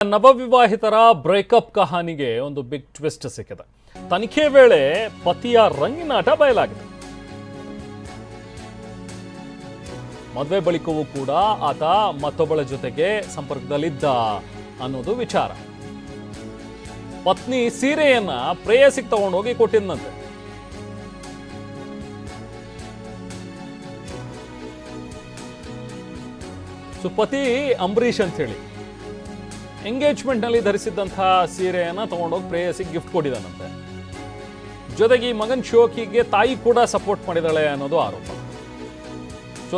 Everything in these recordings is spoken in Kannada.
ನವವಿವಾಹಿತರ ಬ್ರೇಕಪ್ ಕಹಾನಿಗೆ ಒಂದು ಬಿಗ್ ಟ್ವಿಸ್ಟ್ ಸಿಕ್ಕಿದೆ. ತನಿಖೆ ವೇಳೆ ಪತಿಯ ರಂಗಿನಾಟ ಬಯಲಾಗಿದೆ. ಮದುವೆ ಬಳಿಕವೂ ಕೂಡ ಆತ ಮತ್ತೊಬ್ಬಳ ಜೊತೆಗೆ ಸಂಪರ್ಕದಲ್ಲಿದ್ದ ಅನ್ನೋದು ವಿಚಾರ. ಪತ್ನಿ ಸೀರೆಯನ್ನ ಪ್ರೇಯಸಿಗೆ ತಗೊಂಡೋಗಿ ಕೊಟ್ಟಿದ್ದಂತೆ. ಪತಿ ಅಂಬರೀಷ್ ಅಂತ ಹೇಳಿ ಎಂಗೇಜ್ಮೆಂಟ್ ನಲ್ಲಿ ಧರಿಸಿದ್ದಂತಹ ಸೀರೆಯನ್ನ ತಗೊಂಡೋಗಿ ಪ್ರೇಯಸಿಗೆ ಗಿಫ್ಟ್ ಕೊಟ್ಟಿದ್ದಾನಂತೆ. ಜೊತೆಗೆ ಈ ಮಗನ್ ಶೋಕಿಗೆ ತಾಯಿ ಕೂಡ ಸಪೋರ್ಟ್ ಮಾಡಿದಾಳೆ ಅನ್ನೋದು ಆರೋಪ.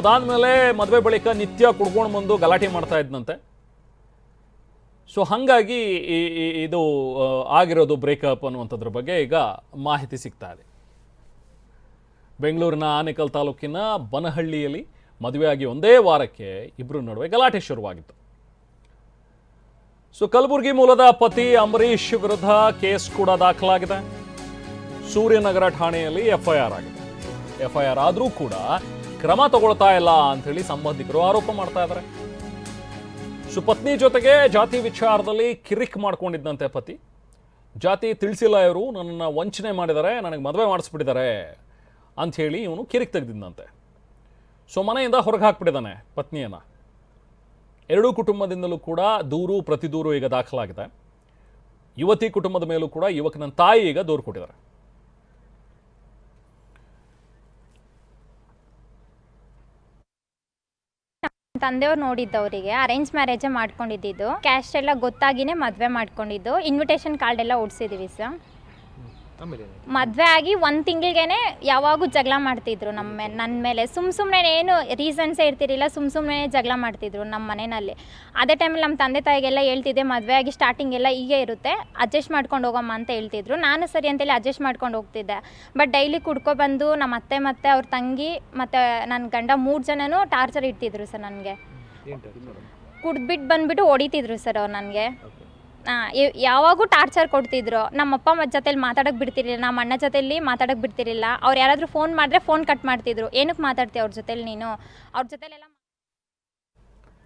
ಅದಾದ್ಮೇಲೆ ಮದುವೆ ಬಳಿಕ ನಿತ್ಯ ಕುಡ್ಕೊಂಡು ಬಂದು ಗಲಾಟೆ ಮಾಡ್ತಾ ಇದ್ದಂತೆ. ಹಾಗಾಗಿ ಇದು ಆಗಿರೋದು ಬ್ರೇಕಪ್ ಅನ್ನುವಂಥದ್ರ ಬಗ್ಗೆ ಈಗ ಮಾಹಿತಿ ಸಿಗ್ತಾ ಇದೆ. ಬೆಂಗಳೂರಿನ ಆನೇಕಲ್ ತಾಲೂಕಿನ ಬನಹಳ್ಳಿಯಲ್ಲಿ ಮದುವೆಯಾಗಿ ಒಂದೇ ವಾರಕ್ಕೆ ಇಬ್ಬರ ನಡುವೆ ಗಲಾಟೆ ಶುರುವಾಗಿತ್ತು. ಕಲಬುರಗಿ ಮೂಲದ ಪತಿ ಅಂಬರೀಷ್ ವಿರುದ್ಧ ಕೇಸ್ ಕೂಡ ದಾಖಲಾಗಿದೆ. ಸೂರ್ಯನಗರ ಠಾಣೆಯಲ್ಲಿ ಎಫ್ಐಆರ್ ಆಗಿದೆ. ಎಫ್ಐಆರ್ ಆದರೂ ಕೂಡ ಕ್ರಮ ತಗೊಳ್ತಾ ಇಲ್ಲ ಅಂಥೇಳಿ ಸಂಬಂಧಿಕರು ಆರೋಪ ಮಾಡ್ತಾ ಇದ್ದಾರೆ. ಪತ್ನಿ ಜೊತೆಗೆ ಜಾತಿ ವಿಚಾರದಲ್ಲಿ ಕಿರಿಕ್ ಮಾಡ್ಕೊಂಡಿದ್ದಂತೆ ಪತಿ. ಜಾತಿ ತಿಳಿಸಿಲ್ಲ, ಇವರು ನನ್ನನ್ನು ವಂಚನೆ ಮಾಡಿದ್ದಾರೆ, ನನಗೆ ಮದುವೆ ಮಾಡಿಸ್ಬಿಟ್ಟಿದ್ದಾರೆ ಅಂಥೇಳಿ ಇವನು ಕಿರಿಕ್ ತೆಗೆದಿದ್ದಂತೆ. ಮನೆಯಿಂದ ಹೊರಗೆ ಹಾಕ್ಬಿಟ್ಟಿದ್ದಾನೆ ಪತ್ನಿಯನ್ನ. ಎರಡೂ ಕುಟುಂಬದಿಂದಲೂ ಕೂಡ ದೂರು ಪ್ರತಿದೂರು ಈಗ ದಾಖಲಾಗಿದೆ. ಯುವತಿ ಕುಟುಂಬದ ಮೇಲೂ ಕೂಡ ಯುವಕನ ತಾಯಿ ಈಗ ದೂರು ಕೊಟ್ಟಿದ್ದಾರೆ. ತಂದೆಯವ್ರು ನೋಡಿದ್ದವರಿಗೆ ಅರೇಂಜ್ ಮ್ಯಾರೇಜೇ ಮಾಡ್ಕೊಂಡಿದ್ದು. ಕ್ಯಾಸ್ಟ್ ಎಲ್ಲ ಗೊತ್ತಾಗಿನೇ ಮದುವೆ ಮಾಡ್ಕೊಂಡಿದ್ದು. ಇನ್ವಿಟೇಷನ್ ಕಾರ್ಡ್ ಎಲ್ಲ ಓಡಿಸಿದೀವಿ ಸರ್. ಮದುವೆ ಆಗಿ 1 ತಿಂಗಳಿಗೇನೆ ಯಾವಾಗೂ ಜಗಳ ಮಾಡ್ತಿದ್ರು ನನ್ನ ಮೇಲೆ. ಸುಮ್ಮನೆ ಏನು ರೀಸನ್ಸೇ ಇರ್ತಿರಲಿಲ್ಲ, ಸುಮ್ಮನೆ ಜಗಳ ಮಾಡ್ತಿದ್ರು ನಮ್ಮ ಮನೆಯಲ್ಲಿ. ಅದೇ ಟೈಮಲ್ಲಿ ನಮ್ಮ ತಂದೆ ತಾಯಿಗೆಲ್ಲ ಹೇಳ್ತಿದ್ದೆ, ಮದುವೆ ಆಗಿ ಸ್ಟಾರ್ಟಿಂಗ್ ಎಲ್ಲ ಹೀಗೆ ಇರುತ್ತೆ, ಅಡ್ಜಸ್ಟ್ ಮಾಡ್ಕೊಂಡು ಹೋಗಮ್ಮ ಅಂತ ಹೇಳ್ತಿದ್ರು. ನಾನು ಸರಿ ಅಂತೇಳಿ ಅಡ್ಜಸ್ಟ್ ಮಾಡ್ಕೊಂಡು ಹೋಗ್ತಿದ್ದೆ. ಬಟ್ ಡೈಲಿ ಕುಡ್ಕೊಬಂದು ನಮ್ಮ ಅತ್ತೆ ಮತ್ತು ಅವ್ರ ತಂಗಿ ಮತ್ತು ನನ್ನ ಗಂಡ 3 ಜನನೂ ಟಾರ್ಚರ್ ಇಡ್ತಿದ್ರು ಸರ್. ನನಗೆ ಕುಡ್ಬಿಟ್ಟು ಬಂದುಬಿಟ್ಟು ಹೊಡಿತಿದ್ರು ಸರ್ ಅವ್ರು ನನಗೆ. ಯಾವಾಗೂ ಟಾರ್ಚರ್ ಕೊಡ್ತಿದ್ರು. ನಮ್ಮ ಅಪ್ಪ ಅಮ್ಮ ಜೊತೆಲಿ ಮಾತಾಡೋಕೆ ಬಿಡ್ತಿರಲಿಲ್ಲ, ನಮ್ಮ ಅಣ್ಣ ಜೊತೆಲಿ ಮಾತಾಡೋಕೆ ಬಿಡ್ತಿರಲಿಲ್ಲ. ಅವ್ರು ಯಾರಾದರೂ ಫೋನ್ ಮಾಡಿದ್ರೆ ಫೋನ್ ಕಟ್ ಮಾಡ್ತಿದ್ರು. ಏನಕ್ಕೆ ಮಾತಾಡ್ತೀವಿ ಅವ್ರ ಜೊತೆಲಿ, ನೀನು ಅವ್ರ ಜೊತೆಲೆಲ್ಲ